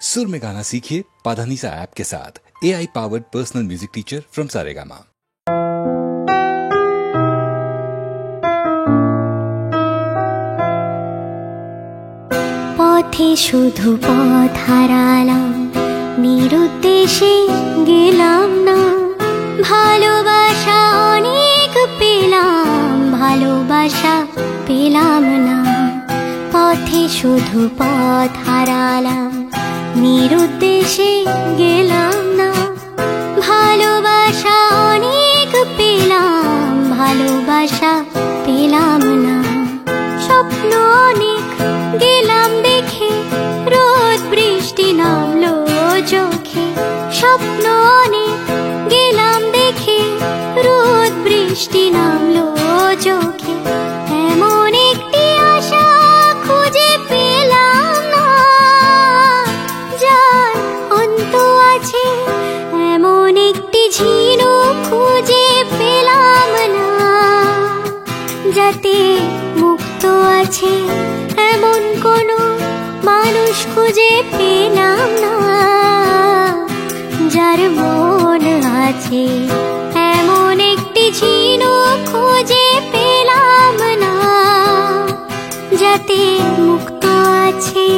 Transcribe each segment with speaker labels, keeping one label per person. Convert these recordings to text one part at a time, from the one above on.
Speaker 1: सुर में गाना सीखिए पाधानीसा ऐप के साथ। AI powered personal music teacher from Saregama.
Speaker 2: পথে শুধু পথ হারালাম, নিরুদ্দেশে গেলাম না। ভালোবাসা অনেক পেলাম, ভালোবাসা পেলাম না। পথে শুধু পথ হারালাম, নিরুদ্দেশে গেলাম না। ভালোবাসা অনেক পেলাম, ভালোবাসা পেলাম না। স্বপ্ন অনেক গেলাম দেখে, রোদ বৃষ্টি নামলো চোখে। স্বপ্ন অনেক গেলাম দেখে, রোদ বৃষ্টি নামলো চোখে। এমন একটি আশা খুঁজে পেলাম না, যার অন্ত আছে। এমন একটি ঝিনুক খুঁজে পেলাম না, যাতে মুক্ত আছে। এমন কোনো মানুষ খুঁজে পেলাম না, যার মন আছে। এমন একটি ঝিনুক খুঁজে পেলাম না, যাতে মুক্ত আছে।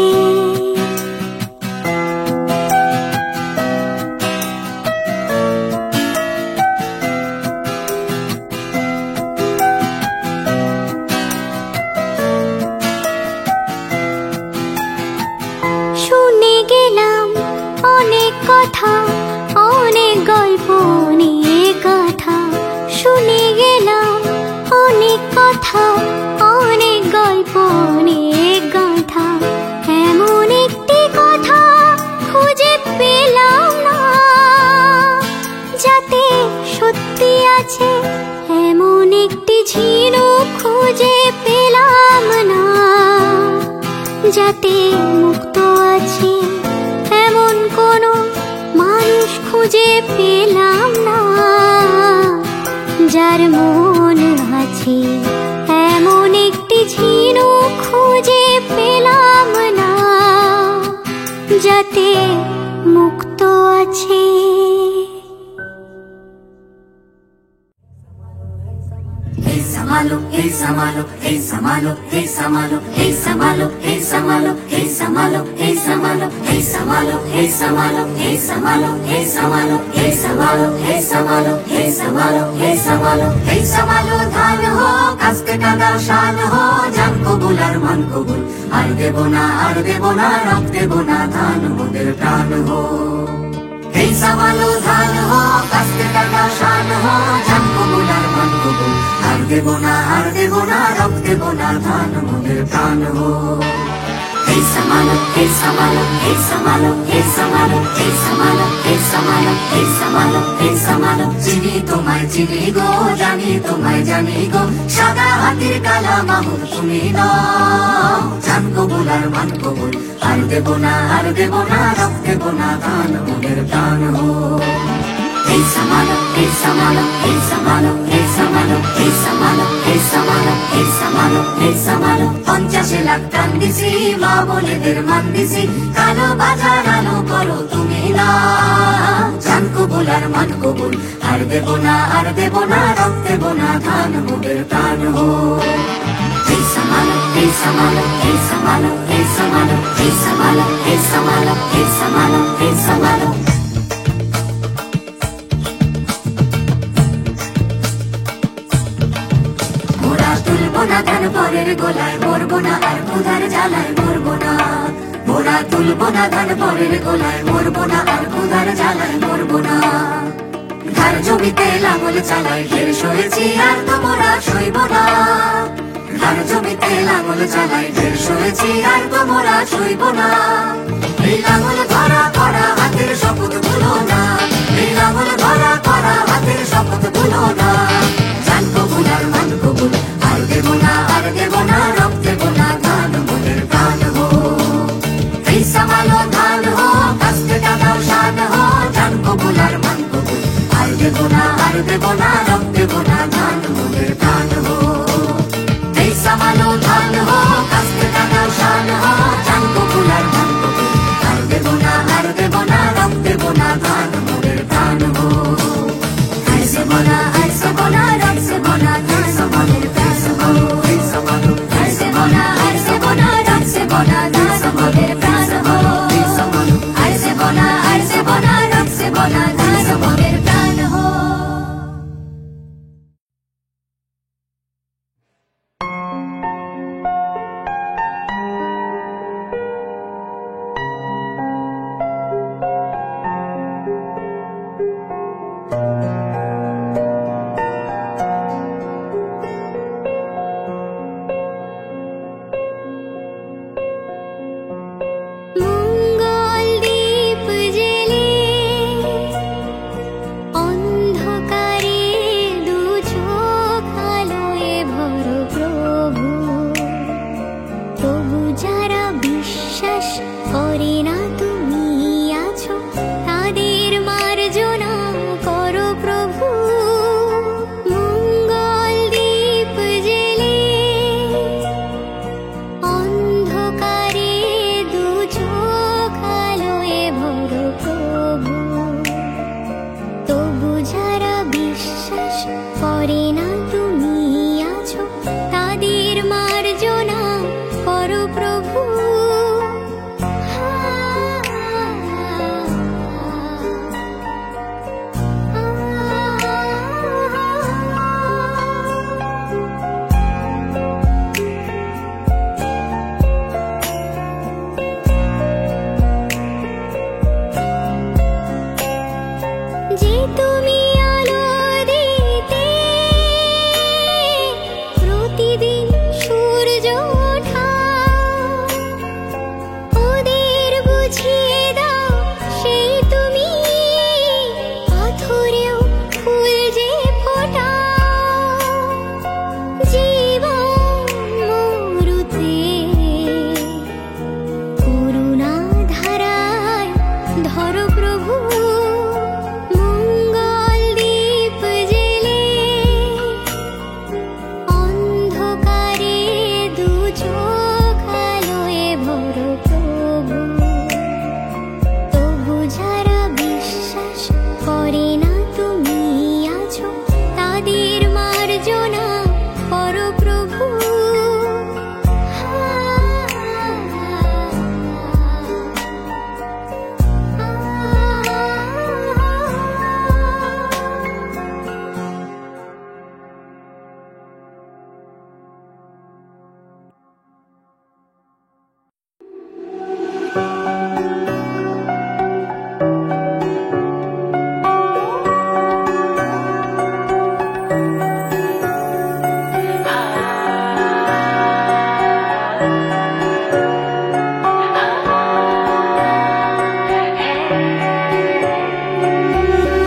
Speaker 2: শুনে গেলাম অনেক কথা, অনেক গল্প, অনেক কথা। শুনে গেলাম অনেক কথা, অনেক গল্প, অনেক কথা। এমন একটি কথা খুঁজে পেলাম না, যাতে সত্যি আছে। এমন একটি ঝিনুক খুঁজে পেলাম না, যাতে মুক্ত আছে। এমন কোনো মানুষ খুঁজে পেলাম না, যার মন আছে। এমন একটি ঝিনুক খুঁজে পেলাম না, যাতে মুক্ত আছে।
Speaker 3: Samalo, hey samalo, hey samalo, hey samalo, hey samalo, hey samalo, hey samalo, hey samalo, hey samalo, hey samalo, hey samalo, hey samalo, hey samalo, hey samalo, hey samalo, hey samalo, hey samalo। ধান হো কাস্তে কাদা শান হো, জান কবুল আর মান কবুল। আর দেব না, আর দেব না, রব দেব না, ধান মোদের প্রাণ হো। hey samalo, ধান হো কাস্তে কাদা শান হো, জান কবুল আর মান কবুল। আর দেব না, আর দেব না, রব দেব না, ধান মোদের প্রাণ হো। hey samalo, hey samalo, hey samalo, hey samalo, hey samalo, hey samalo, hey samalo, hey samalo। চিনি তোমায় চিনি গো, জানি তোমায় জানি গো, সাদা হাতির কালা মাহুর তুমি নাও। জান কবুল আর মান কবুল। আর দেব না, আর দেব না, রব দেব না, ধান মোদের প্রাণ হো। hey samalo, hey samalo, hey samalo, hey samalo, hey samalo, hey samalo, hey samalo, hey samalo। 50 lakh টান দিছি, মা বলেদের মান দিছি, কালো বাজার আলো করো তুমি না। জান কবুল আর মান কবুল। আর দেব না, আর দেব না, রব দেব না, ধান মোদের প্রাণ হো। hey samalo, hey samalo, hey samalo, hey samalo, hey samalo, hey samalo, hey samalo, hey samalo। তুলবো না ধান পরের গোলায়, মরবো না আর ক্ষুধার জ্বালায়, মরবো না। মোরা তুলবো না ধান পরের গোলায়, মরবো না আর ক্ষুধার জ্বালায়, মরবো না। ধার জমিতে লাঙল চালাই, ঢের সয়েছি আর তো মোরা সইব না। ধার জমিতে লাঙল চালাই, ঢের সয়েছি আর তো মোরা সইব না। এই লাঙল ধরা করা হাতের শপথ ভুলো না, এই লাঙল ধরা করা হাতের শপথ ভুলো না। জান কবুল আর মান কবুল। আর দেব না, আর দেব না, রব দেব না, ধান মোদের প্রাণ হো। hey samalo, ধান হো কাস্তে কাদা শান হো, জান কবুল আর মান কবুল। আর দেব না, আর দেব না, রব দেব না, ধান মোদের প্রাণ হো। hey samalo, ধান হো কাস্তে কাদা শান হো, জান কবুল আর মান কবুল। আর দেব না,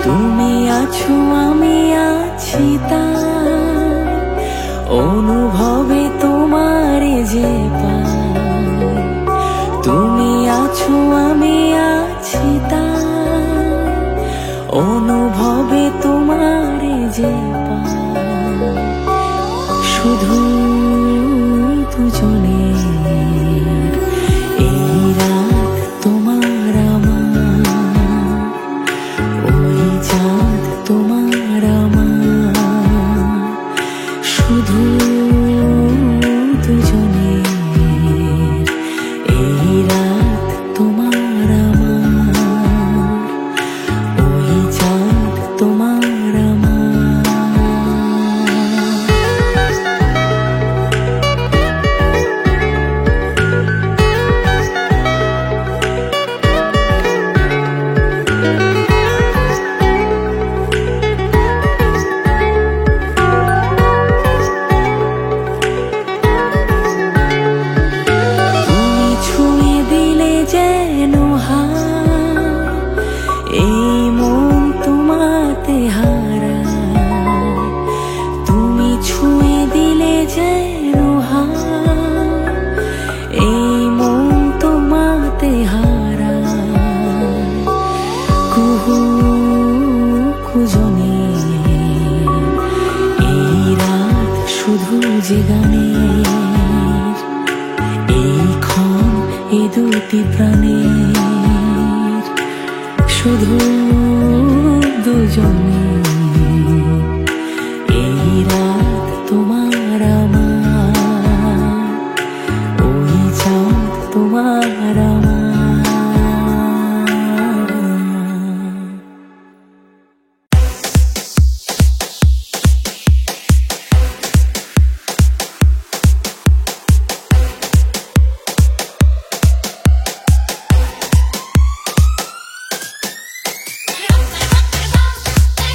Speaker 4: তুমি আছো আমি আছি তার অনুভবে তোমারে যে পাই। তুমি আছো আমি আছি তার অনুভবে তোমারে যে পাই। শুধু দুজনে এই রাত তোমার আমার, ওই চাঁদ তোমার আমার, শুধু দুজনে এই রাত তোমার আমার, ওই চাঁদ তোমার আমার। এই মন তোমাতে হারায়, তুমি ছুঁয়ে দিলে যেন হায়। এই মন তোমাতে হারায়, কুহু কুজনে এই রাত শুধু যে গানের, এই ক্ষণ এ দুটি প্রাণের, শুধু দুজনে এই রাত তোমার আমার, ওই চাঁদ তোমার আমার।
Speaker 3: Hey,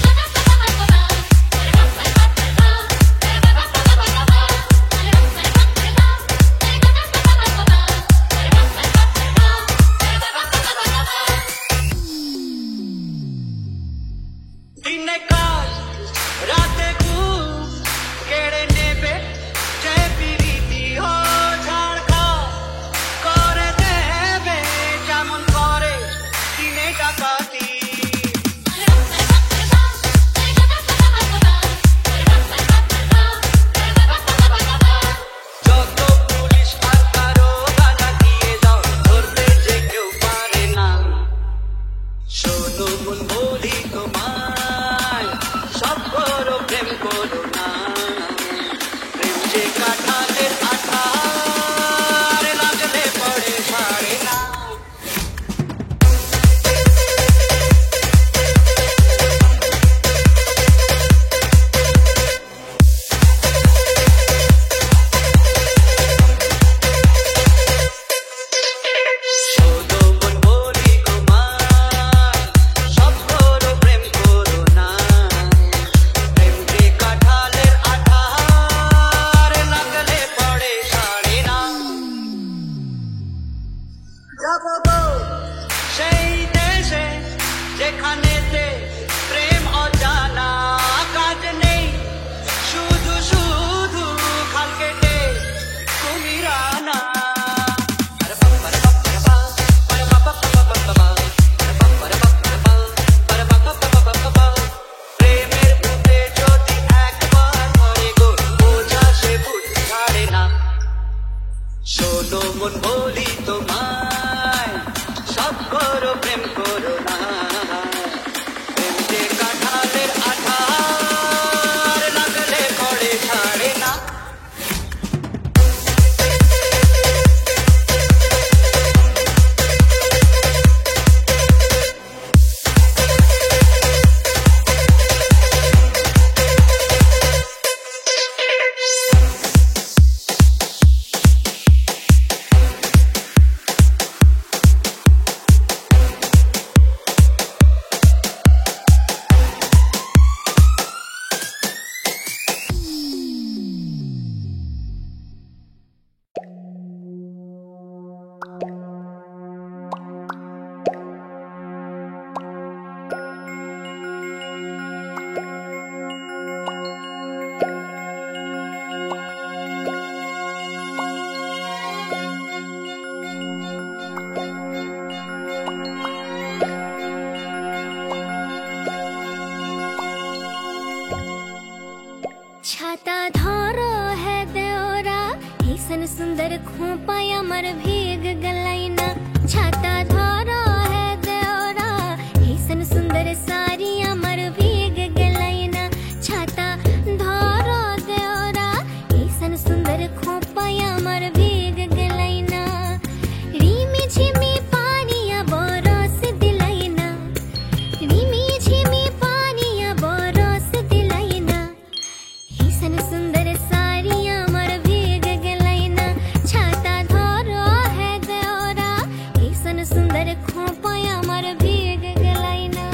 Speaker 2: সুন্দর খোঁপায় আমার ভিগ গেলাই না।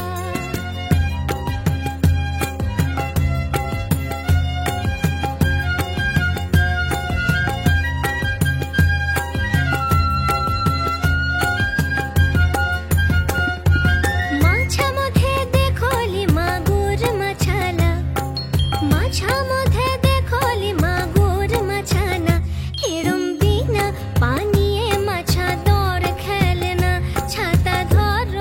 Speaker 2: মাছা মধ্যে দেখলি মাগুর মাছালা, মাছা মধ্যে দেখলি মাগুর মাছানা, এরম বিনা পানিয়ে মাছা দর খেলে না, ছাতা ধর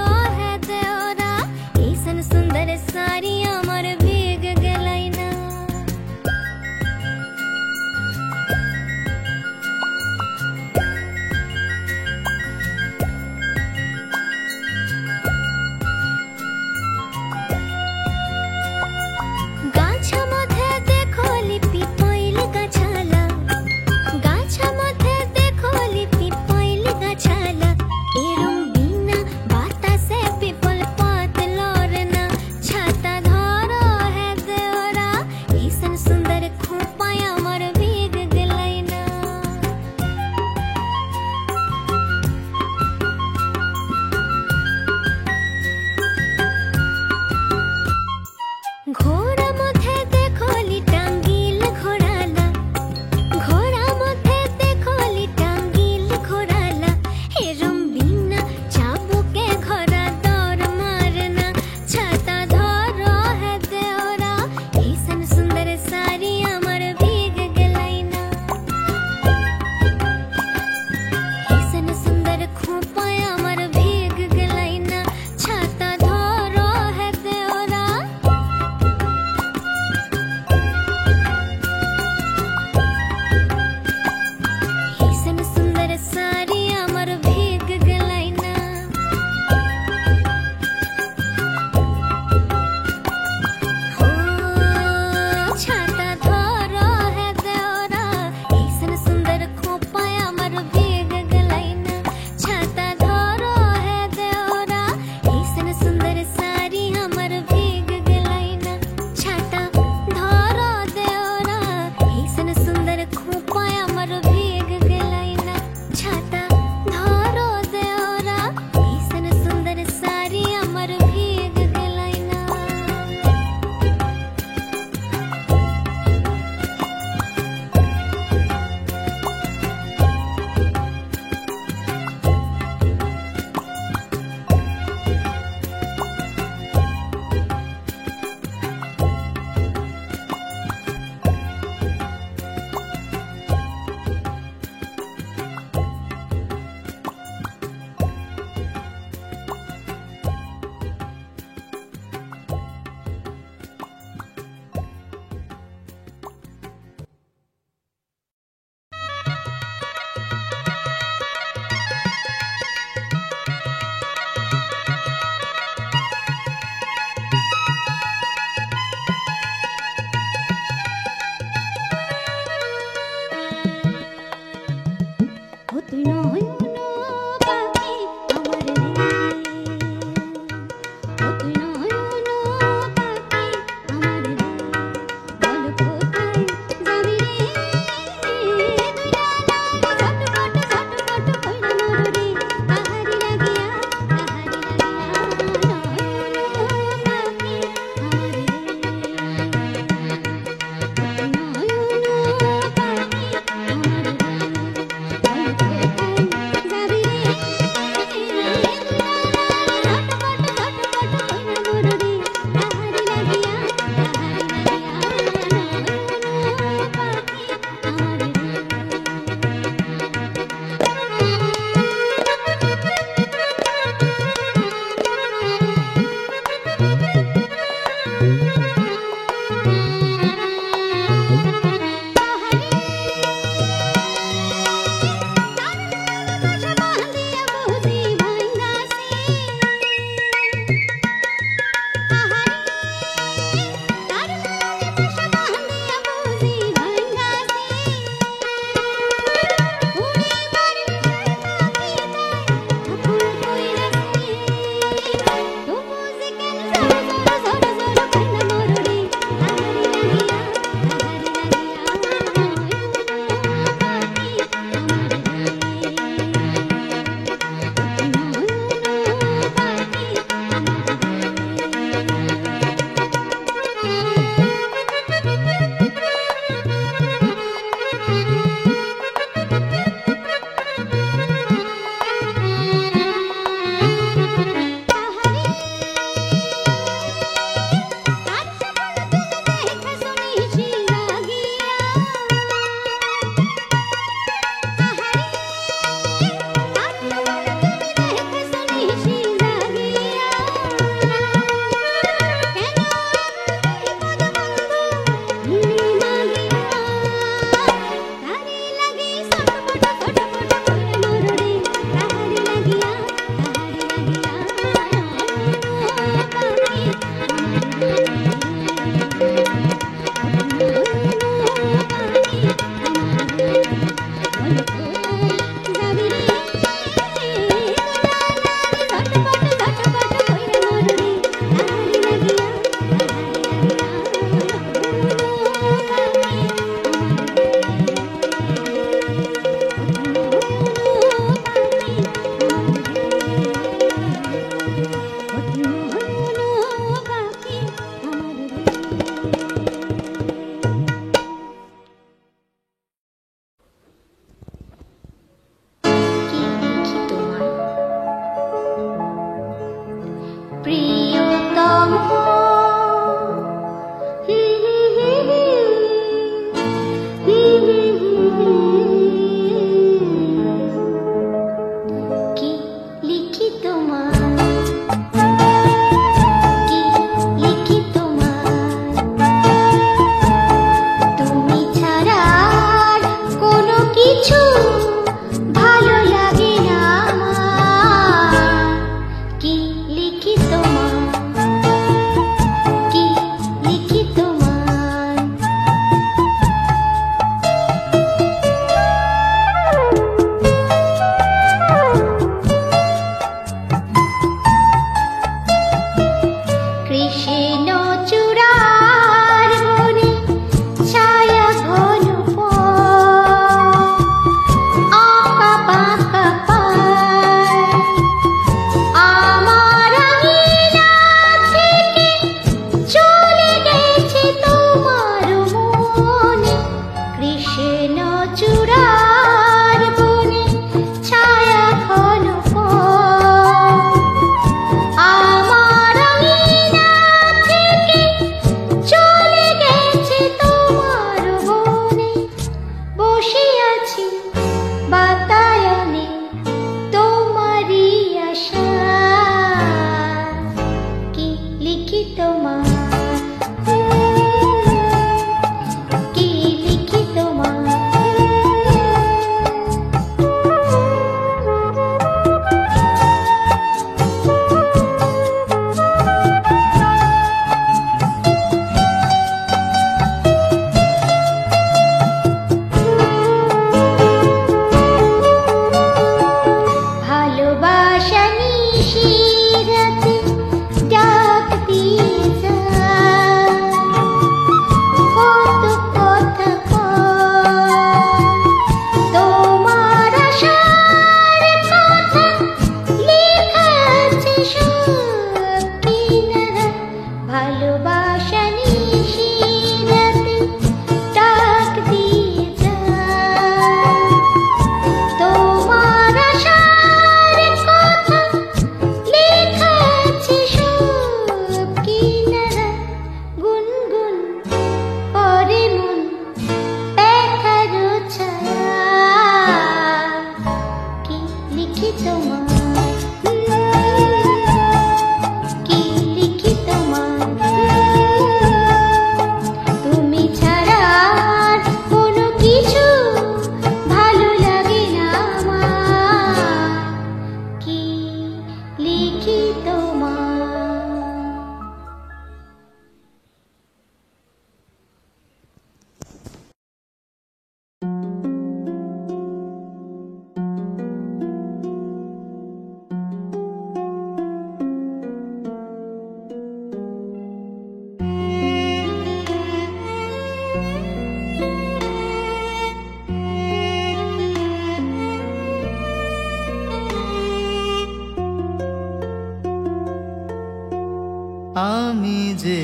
Speaker 5: আমি যে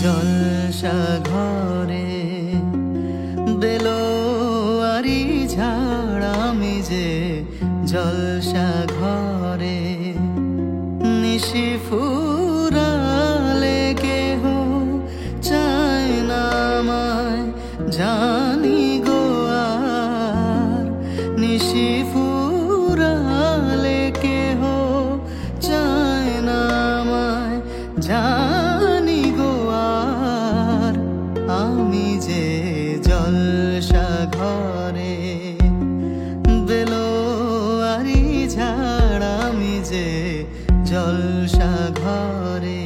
Speaker 5: জলসা ঘরে বেলোয়ারি ঝাড়, আমি যে জলসা ঘরে নিশি ফুরালে কেহ চায় না আমায় জানি গো আর নিশি ফুরালে কেহ চায় না আমায় জানি গো আর আমি যে জলসা ঘরে বেলোয়ারি ঝাড় আমি যে জলসা ঘরে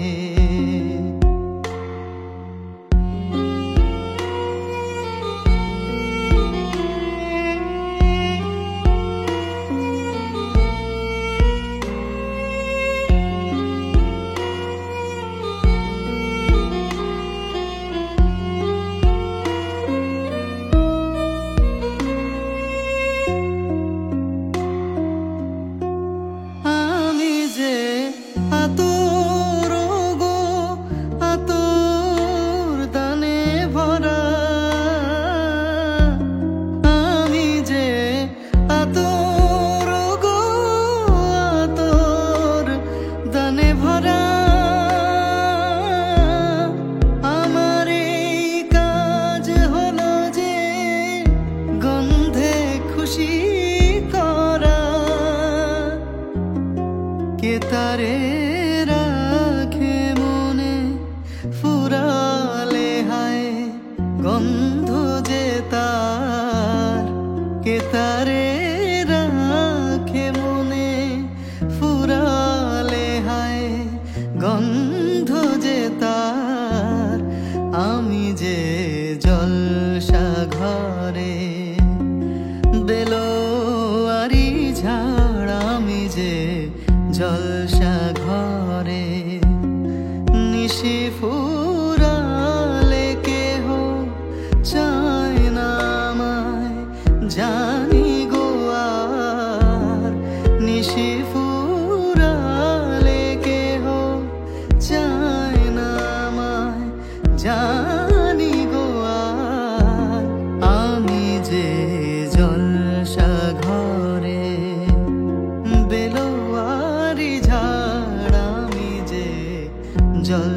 Speaker 5: কে তারে রাখে মনে ফুরালে হায় গন্ধ যে তার কে তারে রাখে মনে ফুরালে হায় গন্ধ যে তার আমি যে জলসা ঘরে বেলোয়ারি ঝাড় আমি যে জলসা ঘরে নিশি ফুরালে কেহ চায় না আমায় জানি গো আর নিশি ফুরালে কেহ চায় না আমায় জানি গো আর আমি যে জলসা ঘরে বেলোয়ারি ঝাড় আমি যে জল